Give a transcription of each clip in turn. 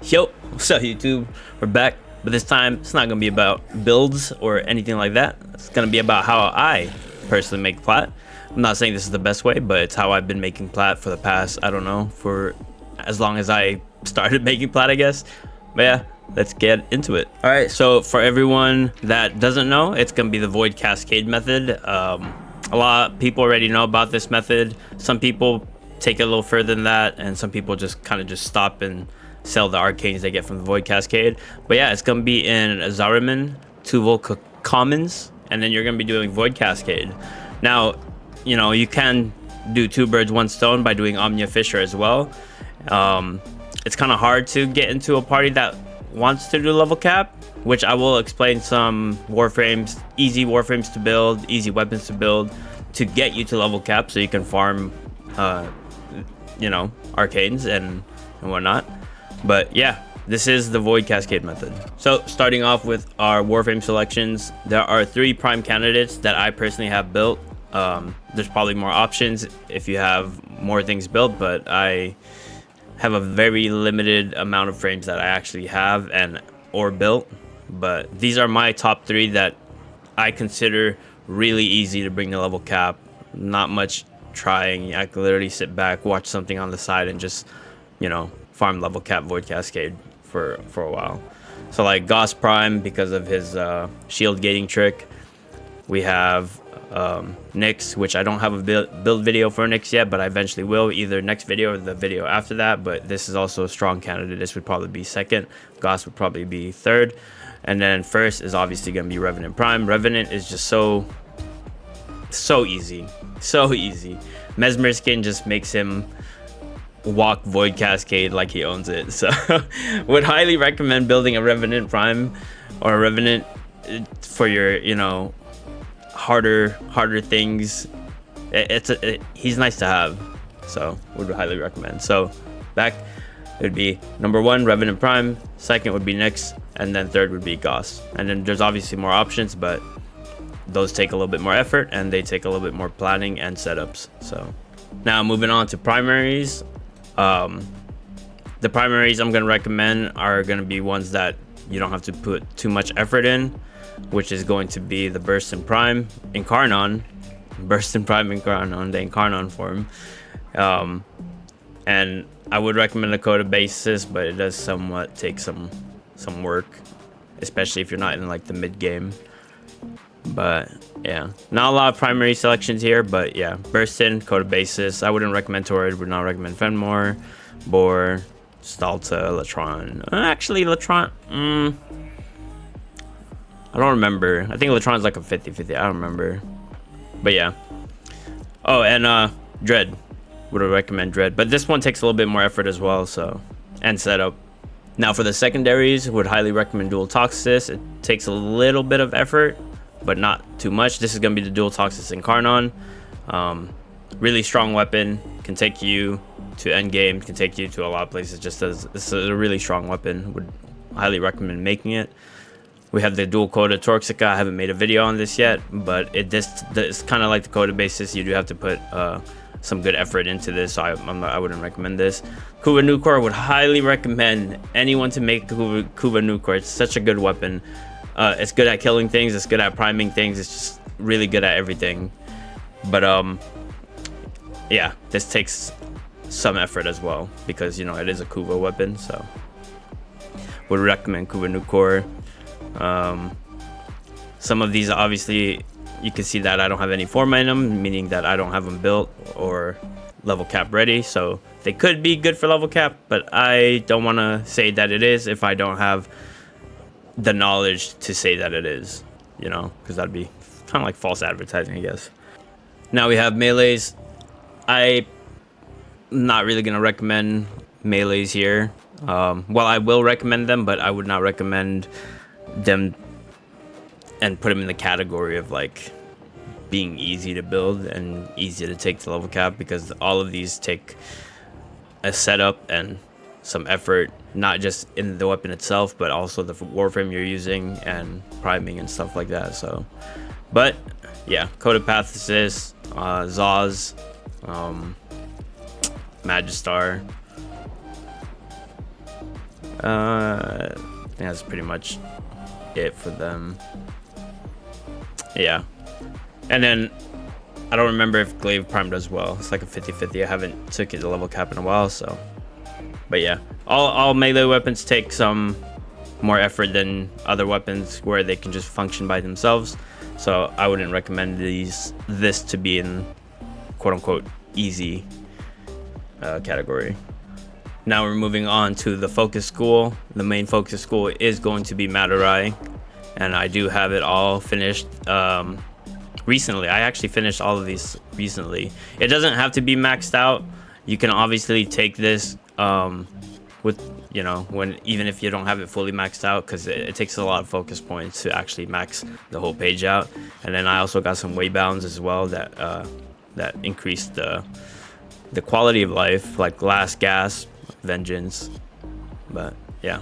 Yo, what's up YouTube? We're back, but this time it's not gonna be about builds or anything like that. It's gonna be about how I personally make plat. I'm not saying this is the best way, but it's how I've been making plat for the past, I don't know, for as long as I started making plat, I guess. But yeah, let's get into it. All right, so for everyone that doesn't know, it's gonna be the void cascade method. A lot of people already know about this method. Some people take it a little further than that, and some people just kind of just stop and sell the arcanes they get from the void cascade. But yeah, it's gonna be in Zariman, 2 Volt commons, and then you're gonna be doing void cascade. Now, you know, you can do 2 birds 1 stone by doing Omnia Fisher as well. It's kind of hard to get into a party that wants to do level cap, which I will explain some warframes, easy warframes to build, easy weapons to build to get you to level cap, so you can farm you know, arcanes and whatnot. But yeah, this is the void cascade method. So starting off with our warframe selections, there are 3 prime candidates that I personally have built. There's probably more options if you have more things built, but I have a very limited amount of frames that I actually have or built. But these are my top 3 that I consider really easy to bring to level cap. Not much trying. I can literally sit back, watch something on the side, and just, you know, farm level cap void cascade for a while. So like Goss Prime, because of his shield gating trick. We have Nyx, which I don't have a build video for Nyx yet, but I eventually will, either next video or the video after that. But this is also a strong candidate. This would probably be second. Goss would probably be third, and then first is obviously going to be Revenant Prime. Revenant is just so easy, so easy. Mesmer skin just makes him walk void cascade like he owns it. So would highly recommend building a Revenant Prime or a Revenant for your, you know, harder things. He's nice to have, so would highly recommend. So back, it would be number 1 Revenant Prime, second would be Nyx, and then third would be Goss. And then there's obviously more options, but those take a little bit more effort and they take a little bit more planning and setups. So now moving on to primaries. The primaries I'm going to recommend are going to be ones that you don't have to put too much effort in, which is going to be the Burst Prime Incarnon, the Incarnon form. And I would recommend a Coda basis, but it does somewhat take some work, especially if you're not in like the mid game. But yeah, not a lot of primary selections here, but yeah, Burstin, Coda basis. I wouldn't recommend Torrid, would not recommend Fenmore, Boar, Stalta, Latron. Actually, Latron, I don't remember. I think Latron's like a 50-50. I don't remember. But yeah. Oh, and Dread. Would recommend Dread. But this one takes a little bit more effort as well, so, and setup. Now for the secondaries, would highly recommend Dual Toxis. It takes a little bit of effort, but not too much. This is going to be the Dual Toxis Incarnon. Really strong weapon. Can take you to endgame. Can take you to a lot of places. Just as this is a really strong weapon. Would highly recommend making it. We have the dual Coda Torxica. I haven't made a video on this yet, but it's kind of like the Coda basis. You do have to put some good effort into this, so I wouldn't recommend this. Kuva Nukor, would highly recommend anyone to make Kuva Nukor. It's such a good weapon. It's good at killing things. It's good at priming things. It's just really good at everything. But yeah, this takes some effort as well because, you know, it is a Kuva weapon. So would recommend Kuva Nukor. Some of these, obviously, you can see that I don't have any form in them, meaning that I don't have them built or level cap ready. So they could be good for level cap, but I don't want to say that it is if I don't have the knowledge to say that it is, you know, because that'd be kind of like false advertising, I guess. Now we have melees. I'm not really going to recommend melees here. Well, I will recommend them, but I would not recommend them and put them in the category of like being easy to build and easy to take to level cap, because all of these take a setup and some effort, not just in the weapon itself, but also the warframe you're using and priming and stuff like that. So, but yeah, Codopathis, Zaz, Magistar, I think that's pretty much it for them. Yeah. And then I don't remember if Glaive Prime does well. It's like a 50-50. I haven't took it to level cap in a while, so. But yeah, all melee weapons take some more effort than other weapons where they can just function by themselves. So I wouldn't recommend this to be in quote-unquote easy category. Now we're moving on to the focus school. The main focus school is going to be Madurai, and I do have it all finished recently. I actually finished all of these recently. It doesn't have to be maxed out. You can obviously take this with, you know, even if you don't have it fully maxed out, because it takes a lot of focus points to actually max the whole page out. And then I also got some waybounds as well that increase the quality of life, like Last Gasp, Vengeance. But yeah,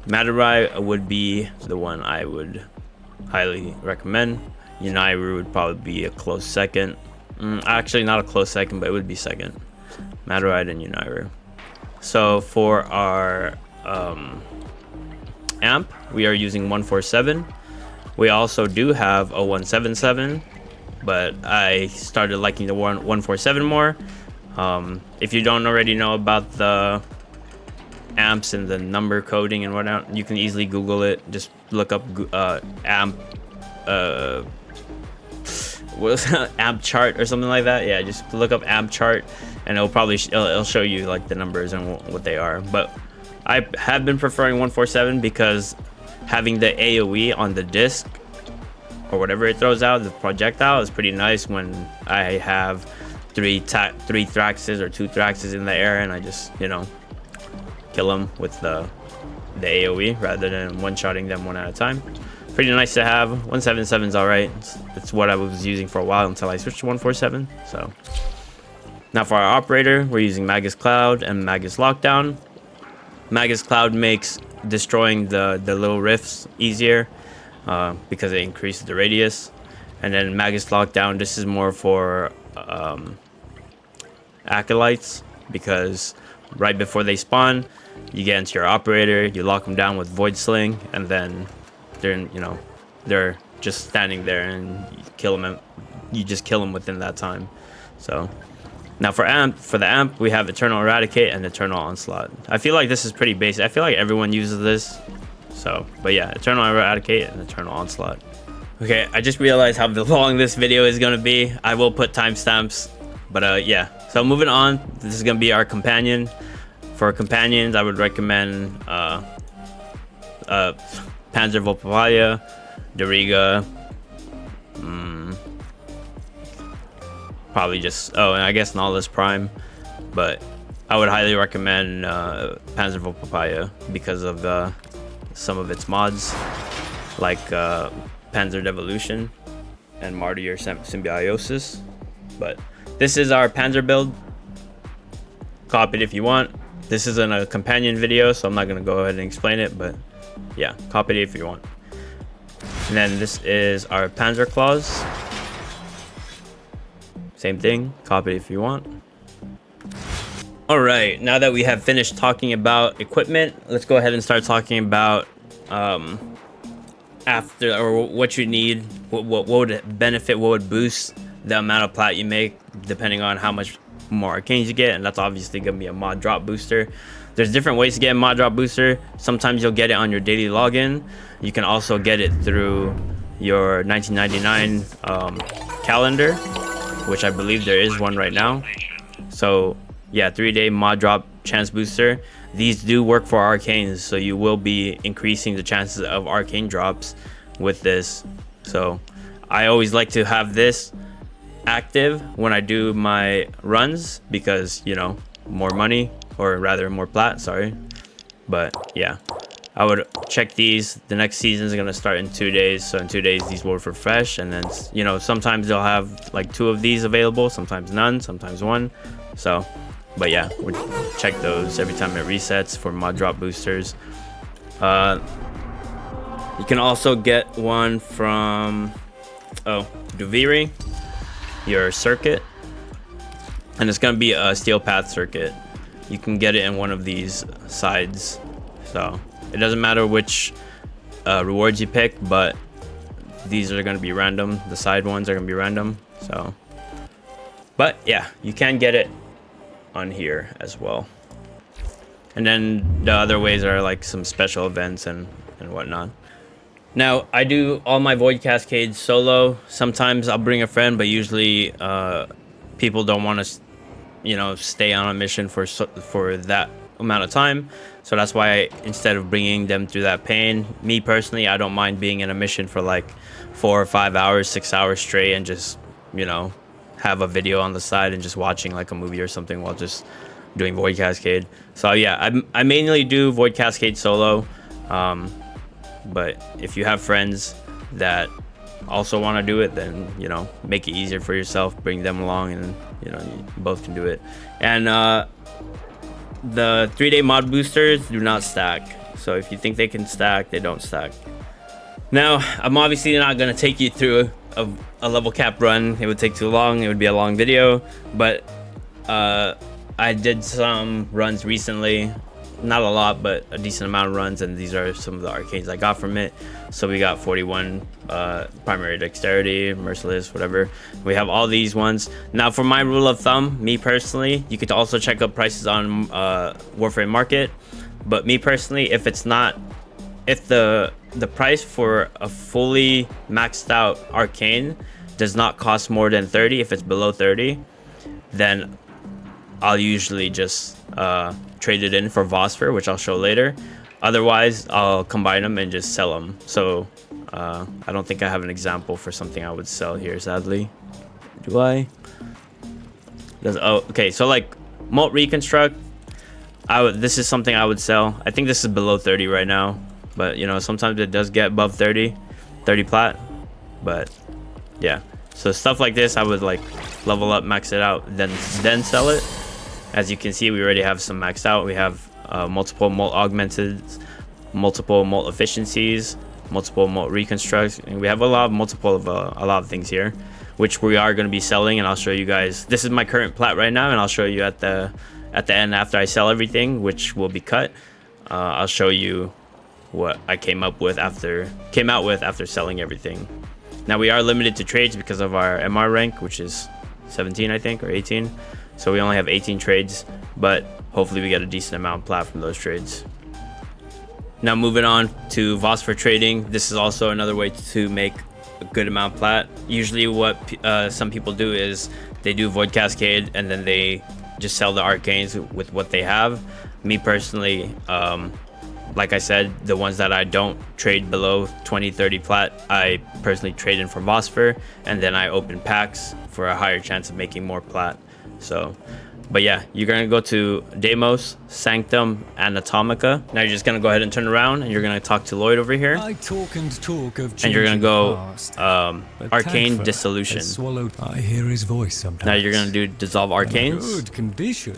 Madurai would be the one I would highly recommend. Unairu would probably be a close second. Actually, not a close second, but it would be second. Madurai and Unairu. So for our amp, we are using 147. We also do have a 177, but I started liking the 147 more. If you don't already know about the amps and the number coding and whatnot, you can easily Google it. Just look up amp what was that? Amp chart or something like that. Yeah, just look up amp chart and it'll probably it'll show you like the numbers and what they are. But I have been preferring 147 because having the AoE on the disc or whatever it throws out, the projectile, is pretty nice when I have three Thraxes or 2 Thraxes in the air and I just, you know, kill them with the AoE rather than one-shotting them one at a time. Pretty nice to have. 177 is all right. It's what I was using for a while until I switched to 147. So now for our operator, we're using Magus Cloud and Magus Lockdown. Magus Cloud makes destroying the little rifts easier because it increases the radius. And then Magus Lockdown, this is more for acolytes, because right before they spawn, you get into your operator, you lock them down with Void Sling, and then they're just standing there and you kill them. You just kill them within that time. So now for the amp, we have Eternal Eradicate and Eternal Onslaught. I feel like this is pretty basic. I feel like everyone uses this. So, but yeah, Eternal Eradicate and Eternal Onslaught. Okay, I just realized how long this video is gonna be. I will put timestamps, but yeah. So moving on, this is gonna be our companion. For companions, I would recommend Panzer Volpapaya, Dariga, probably just, and I guess Nihilus Prime, but I would highly recommend Panzer Volpapaya because of some of its mods, like Panzer Devolution and Martyr Symbiosis. But this is our Panzer build. Copy it if you want. This isn't a companion video, so I'm not going to go ahead and explain it, but yeah, copy it if you want. And then this is our Panzer Claws. Same thing, copy it if you want. All right, now that we have finished talking about equipment, let's go ahead and start talking about what you need, what would benefit, what would boost the amount of plat you make, depending on how much more arcanes you get, and that's obviously gonna be a mod drop booster. There's different ways to get a mod drop booster. Sometimes you'll get it on your daily login. You can also get it through your 1999 calendar, which I believe there is one right now. So yeah, 3-day mod drop chance booster. These do work for arcanes, so you will be increasing the chances of arcane drops with this. So I always like to have this active when I do my runs because, you know, more money, or rather more plat, sorry. But yeah, I would check these. The next season is going to start in 2 days, so in 2 days these will refresh, and then, you know, sometimes they'll have like 2 of these available, sometimes none, sometimes 1. So but yeah, we'll check those every time it resets for mod drop boosters. You can also get one from Duviri, your circuit, and it's gonna be a steel path circuit. you can get it in one of these sides. So it doesn't matter which rewards you pick, but these are going to be random. The side ones are going to be random. So, but yeah, you can get it on here as well. And then the other ways are like some special events and whatnot. Now, I do all my Void Cascades solo. Sometimes I'll bring a friend, but usually people don't want to, you know, stay on a mission for that amount of time. So that's why instead of bringing them through that pain, me personally, I don't mind being in a mission for like 4 or 5 hours, 6 hours straight, and just, you know, have a video on the side and just watching like a movie or something while just doing Void Cascade. So yeah, I mainly do Void Cascade solo. But if you have friends that also want to do it, then, you know, make it easier for yourself, bring them along, and, you know, you both can do it. And the 3-day mod boosters do not stack. So if you think they can stack, they don't stack. Now, I'm obviously not going to take you through a level cap run. It would take too long. It would be a long video. But I did some runs recently. Not a lot, but a decent amount of runs, and these are some of the arcanes I got from it. So we got 41 primary dexterity, merciless, whatever. We have all these ones. Now, for my rule of thumb, me personally, you could also check up prices on Warframe Market. But me personally, if the price for a fully maxed out arcane does not cost more than 30, if it's below 30, then I'll usually just trade it in for Vosfer, which I'll show later. Otherwise, I'll combine them and just sell them. So I don't think I have an example for something I would sell here, sadly. Do I? Oh, okay. So like Molt Reconstruct, this is something I would sell. I think this is below 30 right now, but you know, sometimes it does get above 30 plat. But yeah, so stuff like this, I would like level up, max it out, then sell it. As you can see, we already have some maxed out. We have multiple Molt Augmented, multiple Molt Efficiencies, multiple Molt Reconstructs, and we have a lot of things here, which we are going to be selling, and I'll show you guys. This is my current plat right now, and I'll show you at the end after I sell everything, which will be cut. I'll show you what I came out with after selling everything. Now, we are limited to trades because of our MR rank, which is 17, I think, or 18. So we only have 18 trades, but hopefully we get a decent amount of plat from those trades. Now, moving on to Vosfer trading. This is also another way to make a good amount of plat. Usually what some people do is they do Void Cascade and then they just sell the arcanes with what they have. Me personally, like I said, the ones that I don't trade below 20-30 plat, I personally trade in for Vosfer, and then I open packs for a higher chance of making more plat. So, but yeah, you're gonna go to Deimos, Sanctum, and Atomica. Now you're just gonna go ahead and turn around, and you're gonna talk to Lloyd over here. I talk and talk of and you're gonna go past, Arcane Dissolution. I hear his voice sometimes. Now you're gonna do Dissolve Arcanes. Good condition.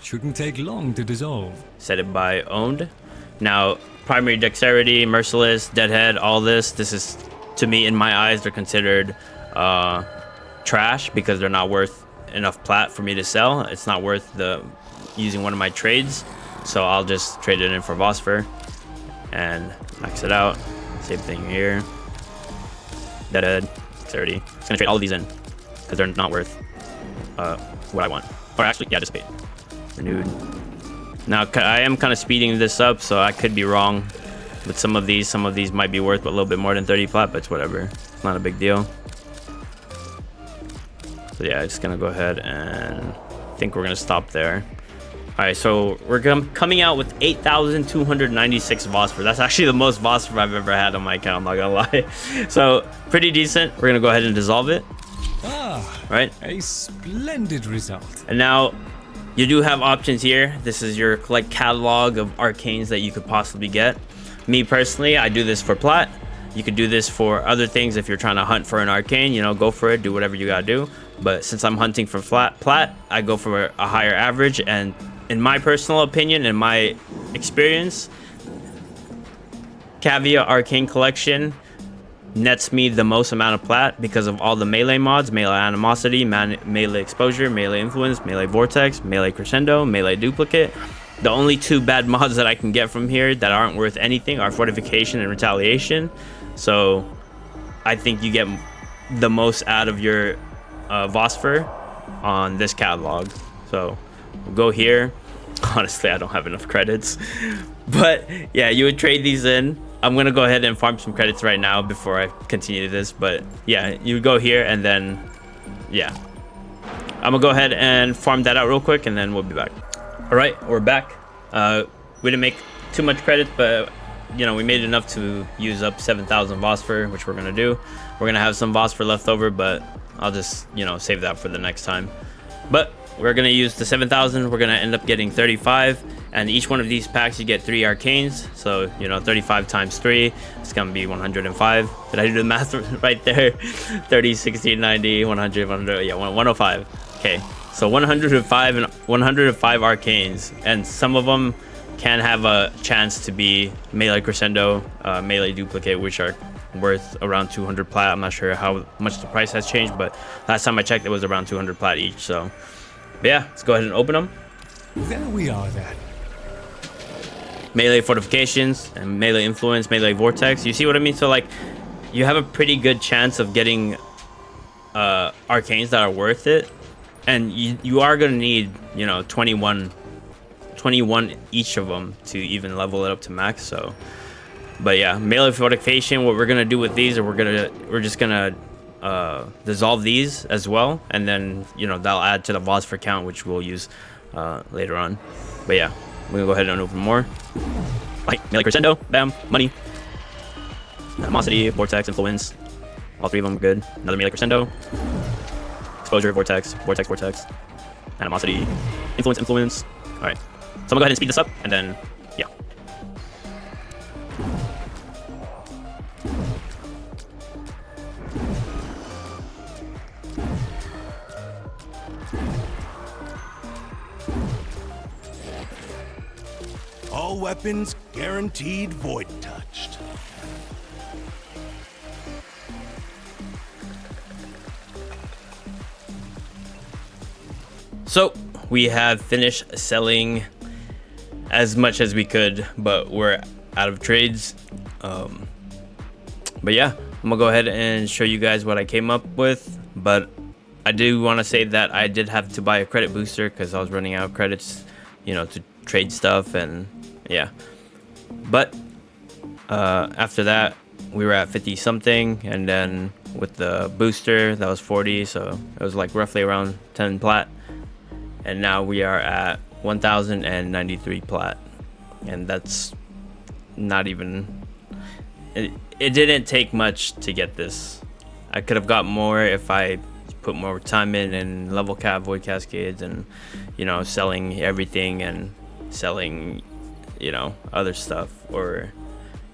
Shouldn't take long to dissolve. Set it by Owned. Now, primary dexterity, merciless, deadhead, all this is, to me, in my eyes, they're considered trash because they're not worth enough plat for me to sell. It's not worth using one of my trades, so I'll just trade it in for Vosfer and max it out. Same thing here. Deadhead, 30. Just gonna trade all of these in because they're not worth what I want. Or actually, yeah, dissipate. Renewed. Now I am kind of speeding this up, so I could be wrong with some of these. Some of these might be worth a little bit more than 30 plat, but it's whatever. It's not a big deal. So yeah, just gonna go ahead and I think we're gonna stop there. All right, so we're coming out with 8,296 Vosfer. That's actually the most Vosfer I've ever had on my account, I'm not gonna lie. So pretty decent. We're gonna go ahead and dissolve it. Right? A splendid result. And now you do have options here. This is your like catalog of arcanes that you could possibly get. Me personally, I do this for plat. You could do this for other things if you're trying to hunt for an arcane, you know, go for it, do whatever you gotta do. But since I'm hunting for plat, I go for a higher average. And in my personal opinion, in my experience, Cavia Arcane Collection nets me the most amount of plat because of all the melee mods: melee animosity, melee exposure, melee influence, melee vortex, melee crescendo, melee duplicate. The only 2 bad mods that I can get from here that aren't worth anything are fortification and retaliation. So I think you get the most out of your Vosfer on this catalog. So we'll go here. Honestly, I don't have enough credits, but yeah, you would trade these in. I'm gonna go ahead and farm some credits right now before I continue this, but yeah, you would go here and then yeah, I'm gonna go ahead and farm that out real quick and then we'll be back. All right, we're back. We didn't make too much credits, but you know, we made enough to use up 7,000 Vosfer, which we're gonna do. We're gonna have some Vosfer left over, but I'll just, you know, save that for the next time. But we're gonna use the 7,000. We're gonna end up getting 35, and each one of these packs you get 3 arcanes. So you know, 35 times 3, it's gonna be 105. Did I do the math right there? 30, 60, 90, 100, 100. Yeah, 105. Okay, so 105 and 105 arcanes, and some of them can have a chance to be melee crescendo, melee duplicate, which are worth around 200 plat. I'm not sure how much the price has changed, but last time I checked, it was around 200 plat each. So but yeah, let's go ahead and open them. There we are then. Melee fortifications and melee influence, melee vortex. You see what I mean? So like, you have a pretty good chance of getting arcanes that are worth it, and you are gonna need, you know, 21 each of them to even level it up to max. So but yeah, melee fortification, what we're gonna do with these, or we're just gonna dissolve these as well, and then, you know, that'll add to the Vosfer count, which we'll use later on. But yeah, we're gonna go ahead and open more. Like melee crescendo, bam, money, animosity, vortex, influence, all 3 of them are good. Another melee crescendo, exposure, vortex, vortex, vortex, animosity, influence, influence. All right, so I'm gonna go ahead and speed this up, and then yeah. All weapons guaranteed void touched. So we have finished selling as much as we could, but we're out of trades. But yeah, I'm gonna go ahead and show you guys what I came up with. But I do want to say that I did have to buy a credit booster because I was running out of credits, you know, to trade stuff, and yeah. But after that, we were at 50 something, and then with the booster that was 40, so it was like roughly around 10 plat, and now we are at 1,093 plat, and that's not even it didn't take much to get this. I could have got more if I put more time in and level cap, void cascades, and, you know, selling everything and selling, you know, other stuff, or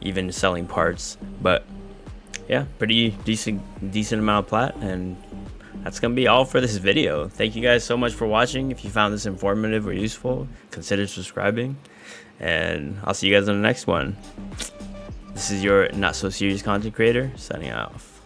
even selling parts. But yeah, pretty decent amount of plat, and that's gonna be all for this video. Thank you guys so much for watching. If you found this informative or useful, consider subscribing, and I'll see you guys on the next one. This is your not so serious content creator signing off.